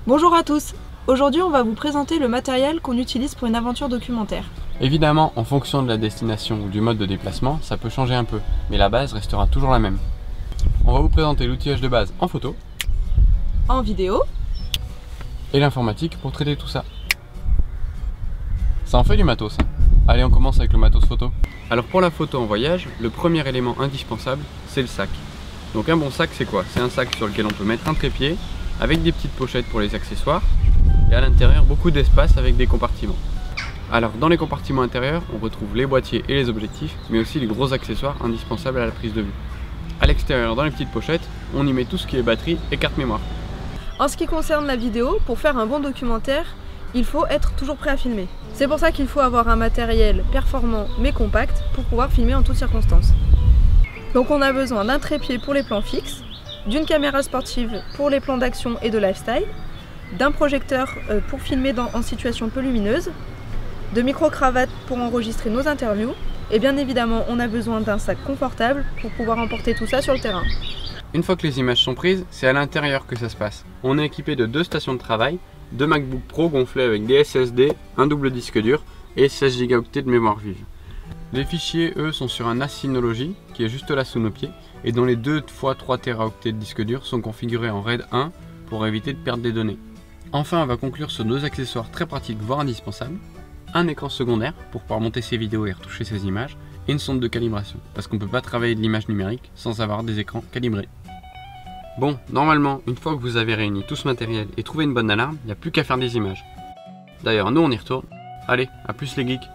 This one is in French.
Bonjour à tous. Aujourd'hui, on va vous présenter le matériel qu'on utilise pour une aventure documentaire. Évidemment, en fonction de la destination ou du mode de déplacement, ça peut changer un peu, mais la base restera toujours la même. On va vous présenter l'outillage de base en photo En vidéo et l'informatique pour traiter tout ça. Ça en fait du matos, hein. Allez, on commence avec le matos photo. Alors pour la photo en voyage, le premier élément indispensable, c'est le sac. Donc un bon sac, c'est quoi? C'est un sac sur lequel on peut mettre un trépied, avec des petites pochettes pour les accessoires, et à l'intérieur beaucoup d'espace avec des compartiments. Alors dans les compartiments intérieurs, on retrouve les boîtiers et les objectifs, mais aussi les gros accessoires indispensables à la prise de vue. À l'extérieur, dans les petites pochettes, on y met tout ce qui est batterie et carte mémoire. En ce qui concerne la vidéo, pour faire un bon documentaire, il faut être toujours prêt à filmer. C'est pour ça qu'il faut avoir un matériel performant mais compact pour pouvoir filmer en toutes circonstances. Donc on a besoin d'un trépied pour les plans fixes, d'une caméra sportive pour les plans d'action et de lifestyle, d'un projecteur pour filmer en situation peu lumineuse, de micro-cravates pour enregistrer nos interviews, et bien évidemment on a besoin d'un sac confortable pour pouvoir emporter tout ça sur le terrain. Une fois que les images sont prises, c'est à l'intérieur que ça se passe. On est équipé de 2 stations de travail, 2 MacBook Pro gonflés avec des SSD, un double disque dur et 16 Go de mémoire vive. Les fichiers, eux, sont sur un NAS Synology qui est juste là sous nos pieds et dont les 2 x 3 Tera de disque dur sont configurés en RAID 1 pour éviter de perdre des données. Enfin, on va conclure sur 2 accessoires très pratiques voire indispensables. Un écran secondaire pour pouvoir monter ses vidéos et retoucher ses images et une sonde de calibration parce qu'on ne peut pas travailler de l'image numérique sans avoir des écrans calibrés. Bon, normalement, une fois que vous avez réuni tout ce matériel et trouvé une bonne alarme, il n'y a plus qu'à faire des images. D'ailleurs, nous on y retourne. Allez, à plus les geeks!